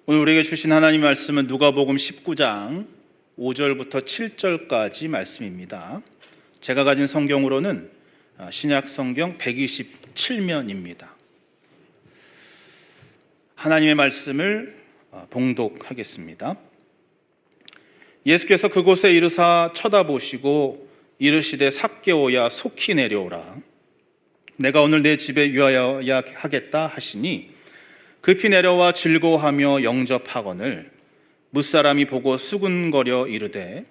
오늘 우리에게 주신 하나님 말씀은 누가복음 19장 5절부터 7절까지 말씀입니다. 제가 가진 성경으로는 신약 성경 127면입니다. 하나님의 말씀을 봉독하겠습니다. 예수께서 그곳에 이르사 쳐다보시고 이르시되 삭개오야 속히 내려오라. 내가 오늘 내 집에 유하여야 하겠다 하시니 급히 내려와 즐거워하며 영접하거늘 무사람이 보고 수군거려 이르되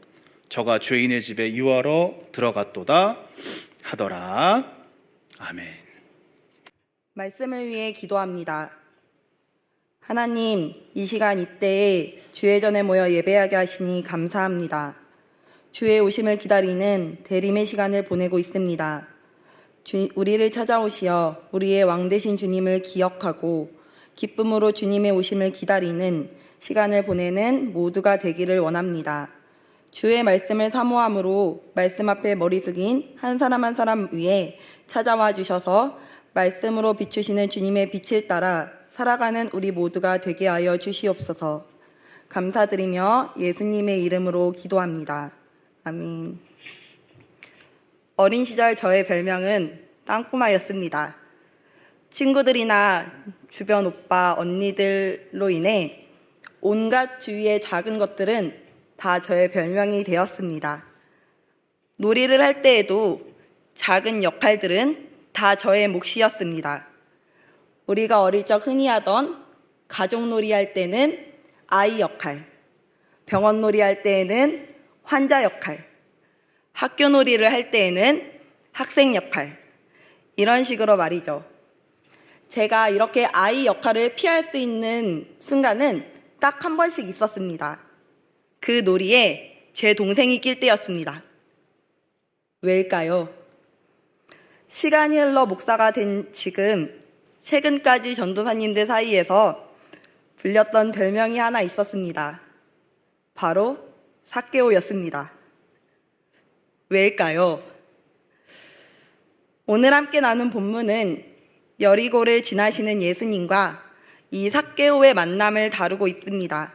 저가 죄인의 집에 유하러 들어갔도다 하더라. 아멘. 말씀을 위해 기도합니다. 하나님, 이 시간 이때에 주의 전에 모여 예배하게 하시니 감사합니다. 주의 오심을 기다리는 대림의 시간을 보내고 있습니다. 우리를 찾아오시어 우리의 왕 되신 주님을 기억하고 기쁨으로 주님의 오심을 기다리는 시간을 보내는 모두가 되기를 원합니다. 주의 말씀을 사모함으로 말씀 앞에 머리 숙인 한 사람 한 사람 위에 찾아와 주셔서 말씀으로 비추시는 주님의 빛을 따라 살아가는 우리 모두가 되게 하여 주시옵소서. 감사드리며 예수님의 이름으로 기도합니다. 아멘. 어린 시절 저의 별명은 땅꼬마였습니다. 친구들이나 주변 오빠, 언니들로 인해 온갖 주위의 작은 것들은 다 저의 별명이 되었습니다. 놀이를 할 때에도 작은 역할들은 다 저의 몫이었습니다. 우리가 어릴 적 흔히 하던 가족놀이 할 때는 아이 역할, 병원놀이 할 때에는 환자 역할, 학교놀이를 할 때에는 학생 역할, 이런 식으로 말이죠. 제가 이렇게 아이 역할을 피할 수 있는 순간은 딱 한 번씩 있었습니다. 그 놀이에 제 동생이 낄 때였습니다. 왜일까요? 시간이 흘러 목사가 된 지금 최근까지 전도사님들 사이에서 불렸던 별명이 하나 있었습니다. 바로 삭개오였습니다. 왜일까요? 오늘 함께 나눈 본문은 여리고를 지나시는 예수님과 이 삭개오의 만남을 다루고 있습니다.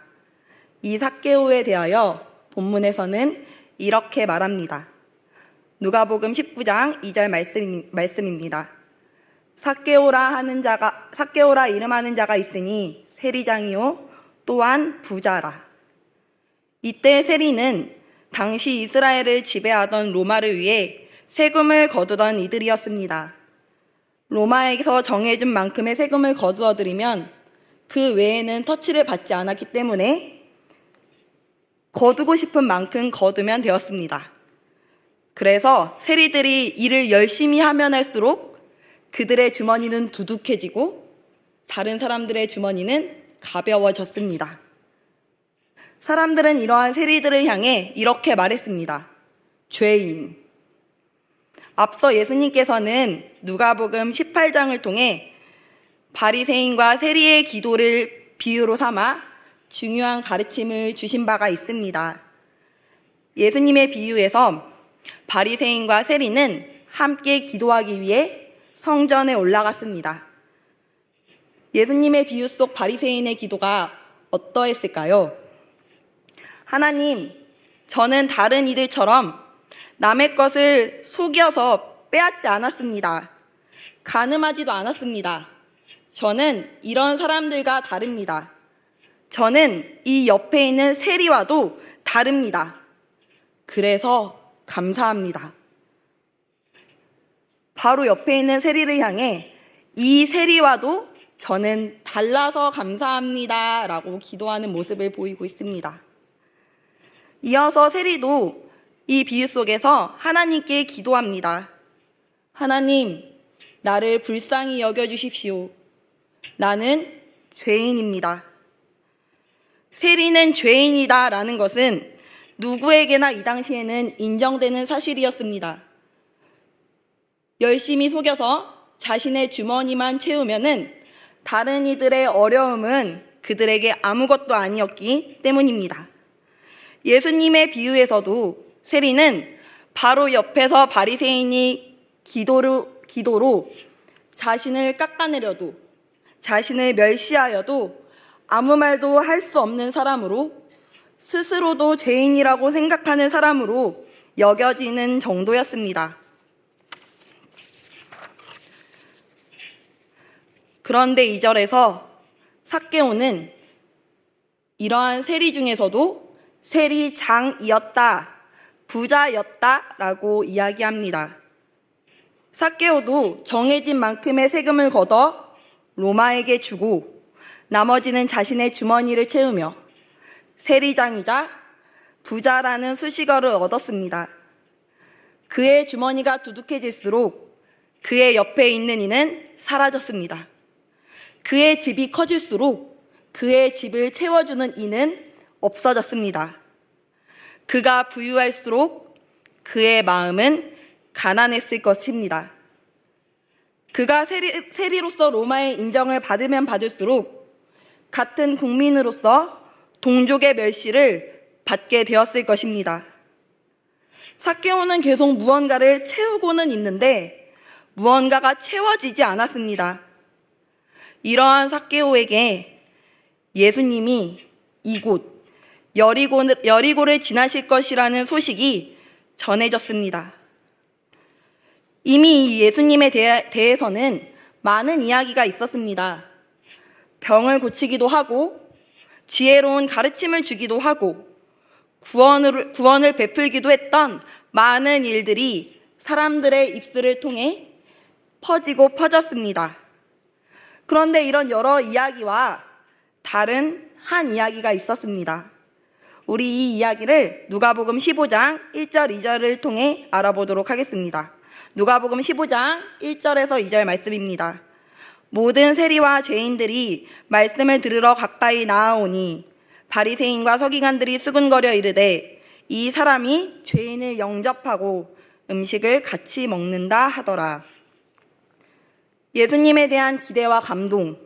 이 삭개오에 대하여 본문에서는 이렇게 말합니다. 누가복음 19장 2절 말씀입니다. 삭개오라 이름하는 자가 있으니 세리장이요 또한 부자라. 이때 세리는 당시 이스라엘을 지배하던 로마를 위해 세금을 거두던 이들이었습니다. 로마에서 정해준 만큼의 세금을 거두어들이면 그 외에는 터치를 받지 않았기 때문에 거두고 싶은 만큼 거두면 되었습니다. 그래서 세리들이 일을 열심히 하면 할수록 그들의 주머니는 두둑해지고 다른 사람들의 주머니는 가벼워졌습니다. 사람들은 이러한 세리들을 향해 이렇게 말했습니다. 죄인. 앞서 예수님께서는 누가복음 18장을 통해 바리새인과 세리의 기도를 비유로 삼아 중요한 가르침을 주신 바가 있습니다. 예수님의 비유에서 바리새인과 세리는 함께 기도하기 위해 성전에 올라갔습니다. 예수님의 비유 속 바리새인의 기도가 어떠했을까요? 하나님, 저는 다른 이들처럼 남의 것을 속여서 빼앗지 않았습니다. 간음하지도 않았습니다. 저는 이런 사람들과 다릅니다. 저는 이 옆에 있는 세리와도 다릅니다. 그래서 감사합니다. 바로 옆에 있는 세리를 향해 이 세리와도 저는 달라서 감사합니다 라고 기도하는 모습을 보이고 있습니다. 이어서 세리도 이 비유 속에서 하나님께 기도합니다. 하나님, 나를 불쌍히 여겨주십시오. 나는 죄인입니다. 세리는 죄인이다라는 것은 누구에게나 이 당시에는 인정되는 사실이었습니다. 열심히 속여서 자신의 주머니만 채우면은 다른 이들의 어려움은 그들에게 아무것도 아니었기 때문입니다. 예수님의 비유에서도 세리는 바로 옆에서 바리새인이 기도로 자신을 깎아내려도 자신을 멸시하여도 아무 말도 할 수 없는 사람으로, 스스로도 죄인이라고 생각하는 사람으로 여겨지는 정도였습니다. 그런데 2절에서 삭개오는 이러한 세리 중에서도 세리장이었다, 부자였다라고 이야기합니다. 삭개오도 정해진 만큼의 세금을 걷어 로마에게 주고 나머지는 자신의 주머니를 채우며 세리장이자 부자라는 수식어를 얻었습니다. 그의 주머니가 두둑해질수록 그의 옆에 있는 이는 사라졌습니다. 그의 집이 커질수록 그의 집을 채워주는 이는 없어졌습니다. 그가 부유할수록 그의 마음은 가난했을 것입니다. 그가 세리로서 로마의 인정을 받으면 받을수록 같은 국민으로서 동족의 멸시를 받게 되었을 것입니다. 삭개오는 계속 무언가를 채우고는 있는데 무언가가 채워지지 않았습니다. 이러한 삭개오에게 예수님이 이곳 여리고를 지나실 것이라는 소식이 전해졌습니다. 이미 이 예수님에 대해서는 많은 이야기가 있었습니다. 병을 고치기도 하고 지혜로운 가르침을 주기도 하고 구원을 베풀기도 했던 많은 일들이 사람들의 입술을 통해 퍼졌습니다. 그런데 이런 여러 이야기와 다른 한 이야기가 있었습니다. 우리 이 이야기를 누가복음 15장 1절 2절을 통해 알아보도록 하겠습니다. 누가복음 15장 1절에서 2절 말씀입니다. 모든 세리와 죄인들이 말씀을 들으러 가까이 나아오니 바리새인과 서기관들이 수군거려 이르되 이 사람이 죄인을 영접하고 음식을 같이 먹는다 하더라. 예수님에 대한 기대와 감동,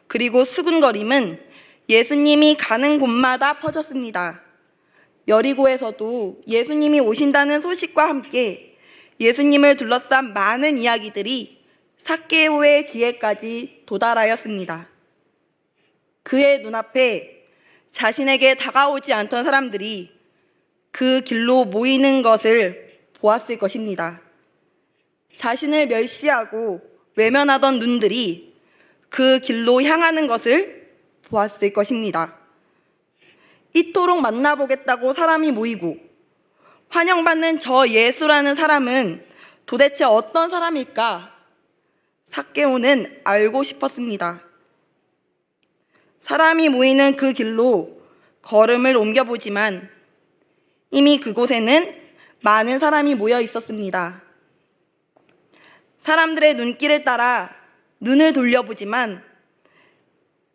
그리고 수군거림은 예수님이 가는 곳마다 퍼졌습니다. 여리고에서도 예수님이 오신다는 소식과 함께 예수님을 둘러싼 많은 이야기들이 삭개오의 귀에까지 도달하였습니다. 그의 눈앞에 자신에게 다가오지 않던 사람들이 그 길로 모이는 것을 보았을 것입니다. 자신을 멸시하고 외면하던 눈들이 그 길로 향하는 것을 보았을 것입니다. 이토록 만나보겠다고 사람이 모이고 환영받는 저 예수라는 사람은 도대체 어떤 사람일까? 삭개오는 알고 싶었습니다. 사람이 모이는 그 길로 걸음을 옮겨보지만 이미 그곳에는 많은 사람이 모여 있었습니다. 사람들의 눈길을 따라 눈을 돌려보지만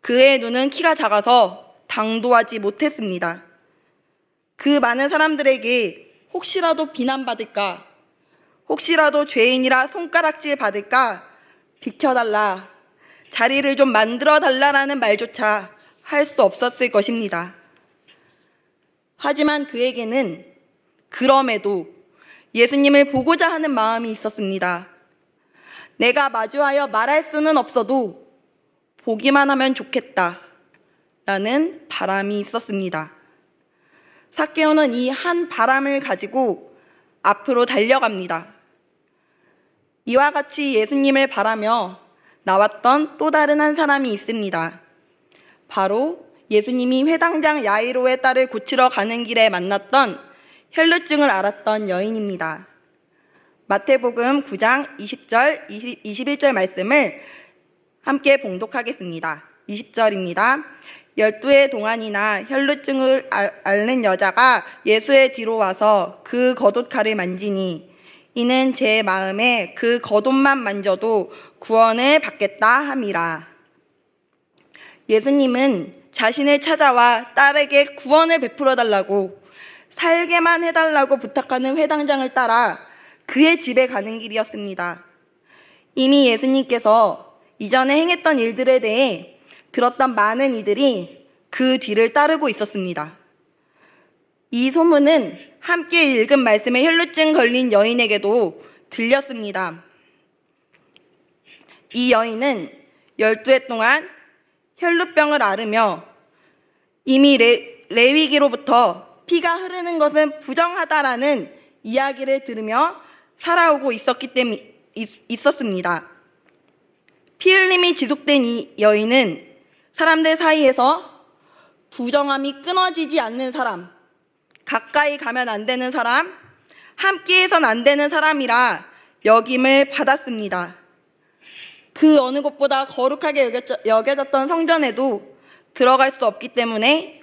그의 눈은 키가 작아서 당도하지 못했습니다. 그 많은 사람들에게 혹시라도 비난받을까, 혹시라도 죄인이라 손가락질 받을까, 비켜달라, 자리를 좀 만들어달라라는 말조차 할 수 없었을 것입니다. 하지만 그에게는 그럼에도 예수님을 보고자 하는 마음이 있었습니다. 내가 마주하여 말할 수는 없어도 보기만 하면 좋겠다 라는 바람이 있었습니다. 삭개오는 이 한 바람을 가지고 앞으로 달려갑니다. 이와 같이 예수님을 바라며 나왔던 또 다른 한 사람이 있습니다. 바로 예수님이 회당장 야이로의 딸을 고치러 가는 길에 만났던 혈루증을 앓았던 여인입니다. 마태복음 9장 20절, 21절 말씀을 함께 봉독하겠습니다. 20절입니다. 12해 동안이나 혈루증을 앓는 여자가 예수의 뒤로 와서 그 겉옷칼을 만지니 이는 제 마음에 그 겉옷만 만져도 구원을 받겠다 함이라. 예수님은 자신을 찾아와 딸에게 구원을 베풀어 달라고, 살게만 해달라고 부탁하는 회당장을 따라 그의 집에 가는 길이었습니다. 이미 예수님께서 이전에 행했던 일들에 대해 들었던 많은 이들이 그 뒤를 따르고 있었습니다. 이 소문은 함께 읽은 말씀에 혈루증 걸린 여인에게도 들렸습니다. 이 여인은 12해 동안 혈루병을 앓으며 이미 레위기로부터 피가 흐르는 것은 부정하다라는 이야기를 들으며 살아오고 있었습니다. 피 흘림이 지속된 이 여인은 사람들 사이에서 부정함이 끊어지지 않는 사람, 가까이 가면 안 되는 사람, 함께해선 안 되는 사람이라 여김을 받았습니다. 그 어느 곳보다 거룩하게 여겨졌던 성전에도 들어갈 수 없기 때문에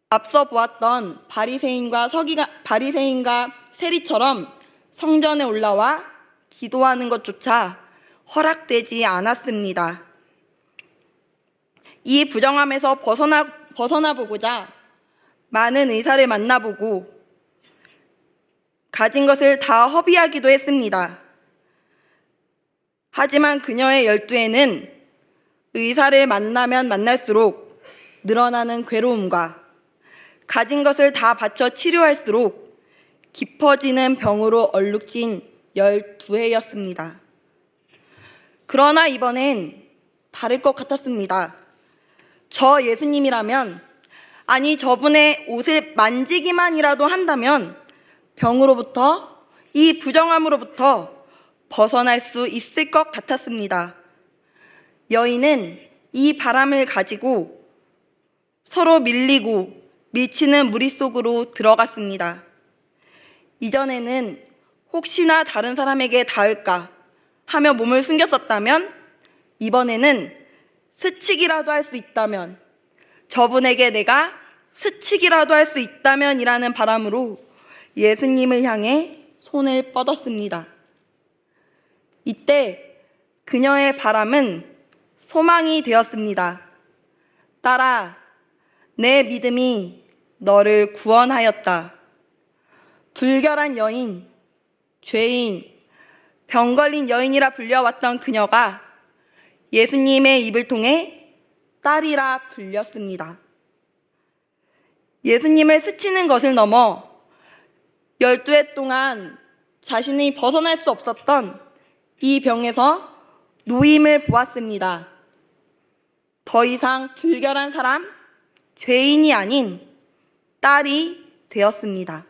앞서 보았던 바리새인과 세리처럼 성전에 올라와 기도하는 것조차 허락되지 않았습니다. 이 부정함에서 벗어나 보고자 많은 의사를 만나보고 가진 것을 다 허비하기도 했습니다. 하지만 그녀의 열두에는 의사를 만나면 만날수록 늘어나는 괴로움과 가진 것을 다 바쳐 치료할수록 깊어지는 병으로 얼룩진 12해였습니다. 그러나 이번엔 다를 것 같았습니다. 저 예수님이라면, 아니 저분의 옷을 만지기만이라도 한다면 병으로부터, 이 부정함으로부터 벗어날 수 있을 것 같았습니다. 여인은 이 바람을 가지고 서로 밀치는 무리 속으로 들어갔습니다. 이전에는 혹시나 다른 사람에게 닿을까 하며 몸을 숨겼었다면, 이번에는 스치기라도 할 수 있다면, 저분에게 내가 스치기라도 할 수 있다면 이라는 바람으로 예수님을 향해 손을 뻗었습니다. 이때 그녀의 바람은 소망이 되었습니다. 딸아, 내 믿음이 너를 구원하였다. 불결한 여인, 죄인, 병 걸린 여인이라 불려왔던 그녀가 예수님의 입을 통해 딸이라 불렸습니다. 예수님을 스치는 것을 넘어 12해 동안 자신이 벗어날 수 없었던 이 병에서 노임을 보았습니다. 더 이상 불결한 사람, 죄인이 아닌 딸이 되었습니다.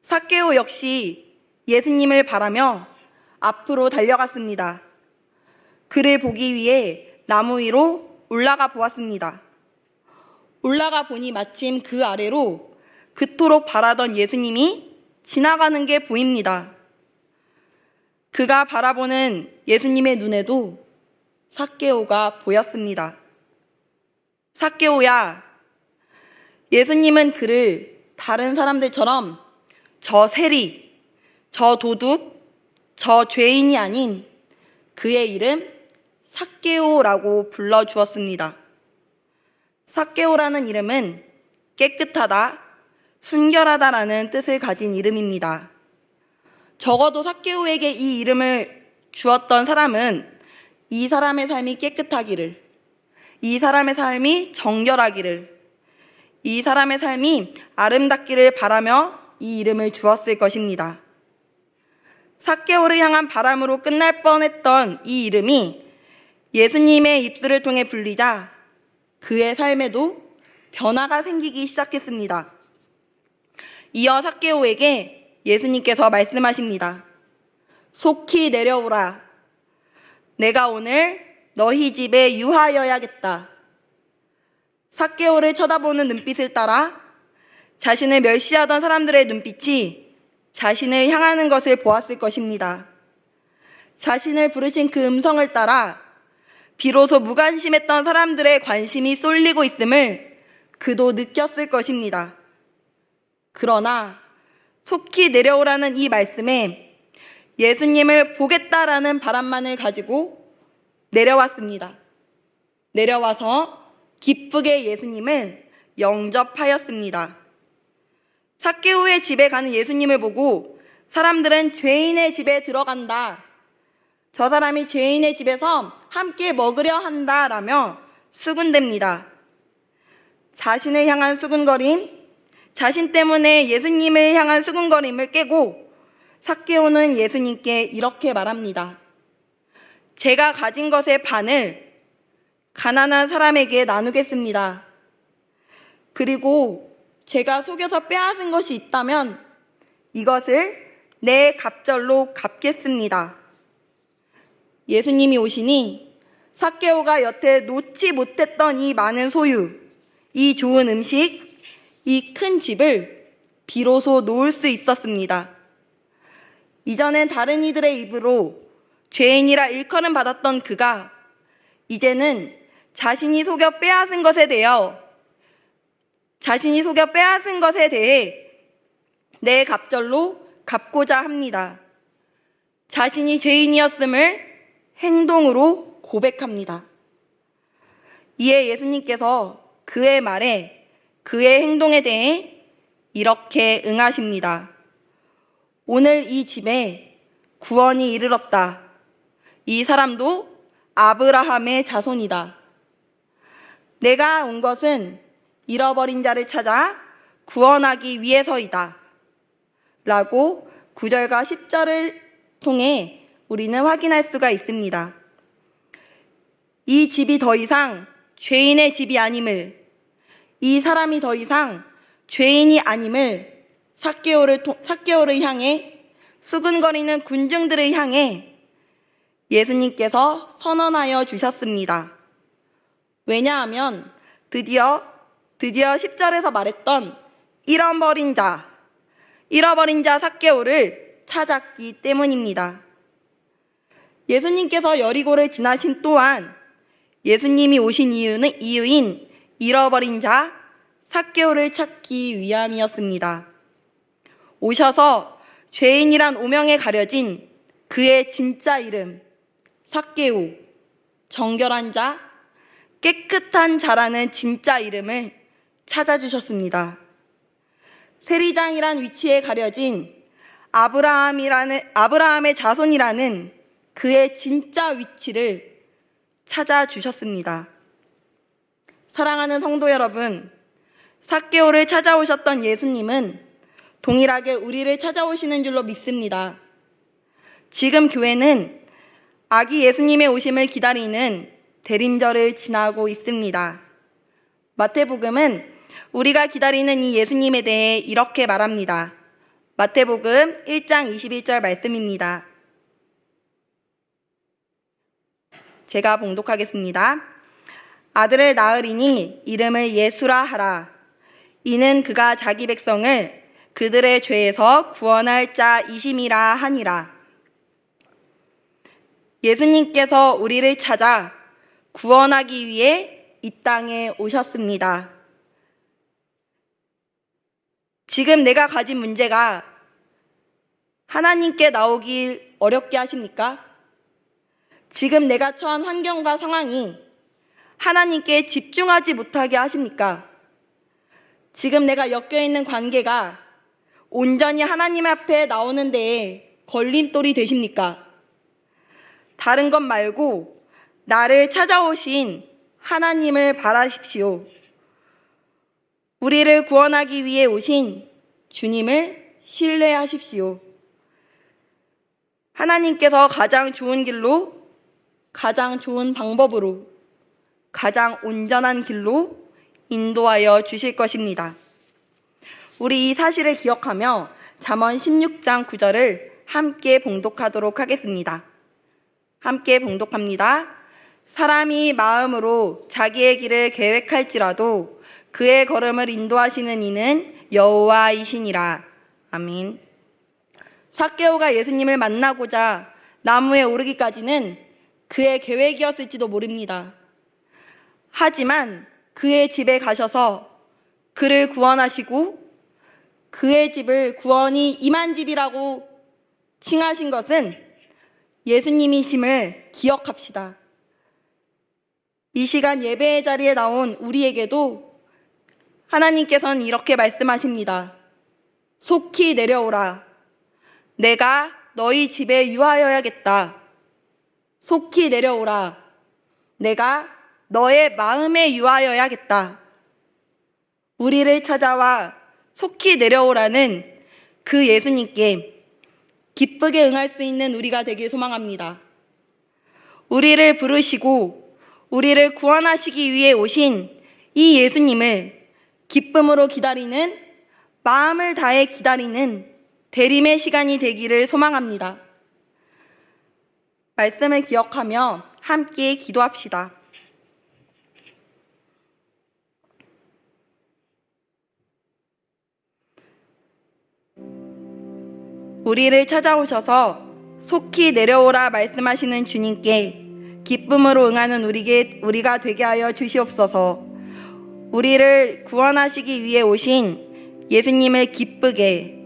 삭개오 역시 예수님을 바라며 앞으로 달려갔습니다. 그를 보기 위해 나무 위로 올라가 보았습니다. 올라가 보니 마침 그 아래로 그토록 바라던 예수님이 지나가는 게 보입니다. 그가 바라보는 예수님의 눈에도 삭개오가 보였습니다. 삭개오야, 예수님은 그를 다른 사람들처럼 저 세리, 저 도둑, 저 죄인이 아닌 그의 이름 삭개오라고 불러주었습니다. 삭개오라는 이름은 깨끗하다, 순결하다라는 뜻을 가진 이름입니다. 적어도 삭개오에게 이 이름을 주었던 사람은 이 사람의 삶이 깨끗하기를, 이 사람의 삶이 정결하기를, 이 사람의 삶이 아름답기를 바라며 이 이름을 주었을 것입니다. 삭개오를 향한 바람으로 끝날 뻔했던 이 이름이 예수님의 입술을 통해 불리자 그의 삶에도 변화가 생기기 시작했습니다. 이어 삭개오에게 예수님께서 말씀하십니다. 속히 내려오라. 내가 오늘 너희 집에 유하여야겠다. 삭개오를 쳐다보는 눈빛을 따라 자신을 멸시하던 사람들의 눈빛이 자신을 향하는 것을 보았을 것입니다. 자신을 부르신 그 음성을 따라 비로소 무관심했던 사람들의 관심이 쏠리고 있음을 그도 느꼈을 것입니다. 그러나 속히 내려오라는 이 말씀에 예수님을 보겠다라는 바람만을 가지고 내려왔습니다. 내려와서 기쁘게 예수님을 영접하였습니다. 삭개오의 집에 가는 예수님을 보고 사람들은 죄인의 집에 들어간다, 저 사람이 죄인의 집에서 함께 먹으려 한다라며 수군댑니다. 자신을 향한 수군거림, 자신 때문에 예수님을 향한 수군거림을 깨고 삭개오는 예수님께 이렇게 말합니다. 제가 가진 것의 반을 가난한 사람에게 나누겠습니다. 그리고 제가 속여서 빼앗은 것이 있다면 이것을 내 갑절로 갚겠습니다. 예수님이 오시니 삭개오가 여태 놓지 못했던 이 많은 소유, 이 좋은 음식, 이 큰 집을 비로소 놓을 수 있었습니다. 이전엔 다른 이들의 입으로 죄인이라 일컬음 받았던 그가 이제는 자신이 속여 빼앗은 것에 대해 내 갑절로 갚고자 합니다. 자신이 죄인이었음을 행동으로 고백합니다. 이에 예수님께서 그의 말에, 그의 행동에 대해 이렇게 응하십니다. 오늘 이 집에 구원이 이르렀다. 이 사람도 아브라함의 자손이다. 내가 온 것은 잃어버린 자를 찾아 구원하기 위해서이다. 라고 9절과 10절을 통해 우리는 확인할 수가 있습니다. 이 집이 더 이상 죄인의 집이 아님을, 이 사람이 더 이상 죄인이 아님을 삭개오를 향해, 수근거리는 군중들을 향해 예수님께서 선언하여 주셨습니다. 왜냐하면 드디어 10절에서 말했던 잃어버린 자 삭개오를 찾았기 때문입니다. 예수님께서 여리고를 지나신 또한 예수님이 오신 이유인 잃어버린 자 삭개오를 찾기 위함이었습니다. 오셔서 죄인이란 오명에 가려진 그의 진짜 이름 삭개오, 정결한 자, 깨끗한 자라는 진짜 이름을 찾아주셨습니다. 세리장이란 위치에 가려진 아브라함의 자손이라는 그의 진짜 위치를 찾아주셨습니다. 사랑하는 성도 여러분, 삭개오를 찾아오셨던 예수님은 동일하게 우리를 찾아오시는 줄로 믿습니다. 지금 교회는 아기 예수님의 오심을 기다리는 대림절을 지나고 있습니다. 마태복음은 우리가 기다리는 이 예수님에 대해 이렇게 말합니다. 마태복음 1장 21절 말씀입니다. 제가 봉독하겠습니다. 아들을 낳으리니 이름을 예수라 하라. 이는 그가 자기 백성을 그들의 죄에서 구원할 자이심이라 하니라. 예수님께서 우리를 찾아 구원하기 위해 이 땅에 오셨습니다. 지금 내가 가진 문제가 하나님께 나오길 어렵게 하십니까? 지금 내가 처한 환경과 상황이 하나님께 집중하지 못하게 하십니까? 지금 내가 엮여있는 관계가 온전히 하나님 앞에 나오는 데에 걸림돌이 되십니까? 다른 것 말고 나를 찾아오신 하나님을 바라십시오. 우리를 구원하기 위해 오신 주님을 신뢰하십시오. 하나님께서 가장 좋은 길로, 가장 좋은 방법으로, 가장 온전한 길로 인도하여 주실 것입니다. 우리 이 사실을 기억하며 잠언 16장 9절을 함께 봉독하도록 하겠습니다. 함께 봉독합니다. 사람이 마음으로 자기의 길을 계획할지라도 그의 걸음을 인도하시는 이는 여호와이시니라. 아멘. 삭개오가 예수님을 만나고자 나무에 오르기까지는 그의 계획이었을지도 모릅니다. 하지만 그의 집에 가셔서 그를 구원하시고 그의 집을 구원이 임한 집이라고 칭하신 것은 예수님이심을 기억합시다. 이 시간 예배의 자리에 나온 우리에게도 하나님께서는 이렇게 말씀하십니다. 속히 내려오라. 내가 너희 집에 유하여야겠다. 속히 내려오라. 내가 너의 마음에 유하여야겠다. 우리를 찾아와 속히 내려오라는 그 예수님께 기쁘게 응할 수 있는 우리가 되길 소망합니다. 우리를 부르시고 우리를 구원하시기 위해 오신 이 예수님을 기쁨으로 기다리는, 마음을 다해 기다리는 대림의 시간이 되기를 소망합니다. 말씀을 기억하며 함께 기도합시다. 우리를 찾아오셔서 속히 내려오라 말씀하시는 주님께 기쁨으로 응하는 우리가 되게 하여 주시옵소서. 우리를 구원하시기 위해 오신 예수님을 기쁘게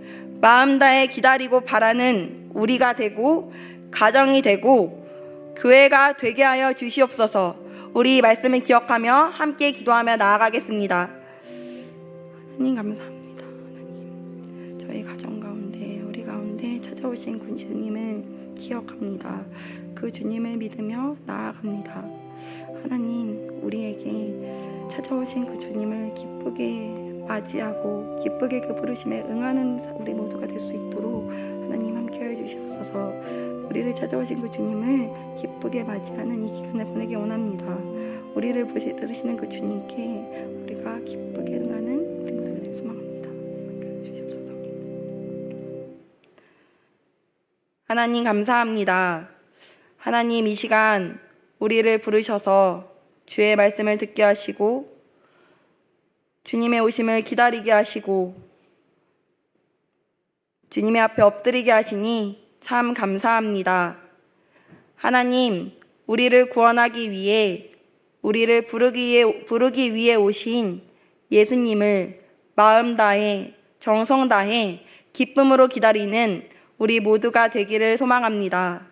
마음 다해 기다리고 바라는 우리가 되고 가정이 되고 교회가 되게 하여 주시옵소서. 우리 말씀을 기억하며 함께 기도하며 나아가겠습니다. 하나님 감사합니다. 하나님, 저희 가정 가운데 우리 가운데 찾아오신 그 주님을 기억합니다. 그 주님을 믿으며 나아갑니다. 하나님, 우리에게 찾아오신 그 주님을 기쁘게 맞이하고 기쁘게 그 부르심에 응하는 우리 모두가 될 수 있도록 하나님 함께하여 주시옵소서. 우리를 찾아오신 그 주님을 기쁘게 맞이하는 이 기간을 보내기 원합니다. 우리를 부르시는 그 주님께 우리가 기쁘게 응하는 우리 모두가 되길 소망합니다. 함께하여 주시옵소서. 하나님 감사합니다. 하나님, 이 시간 우리를 부르셔서 주의 말씀을 듣게 하시고 주님의 오심을 기다리게 하시고 주님의 앞에 엎드리게 하시니 참 감사합니다. 하나님, 우리를 구원하기 위해 우리를 부르기 위해 오신 예수님을 마음 다해 정성 다해 기쁨으로 기다리는 우리 모두가 되기를 소망합니다.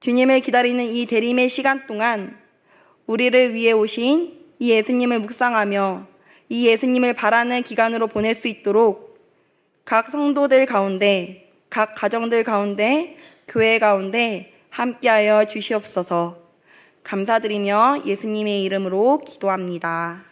주님을 기다리는 이 대림의 시간 동안 우리를 위해 오신 이 예수님을 묵상하며 이 예수님을 바라는 기간으로 보낼 수 있도록 각 성도들 가운데, 각 가정들 가운데, 교회 가운데 함께하여 주시옵소서. 감사드리며 예수님의 이름으로 기도합니다.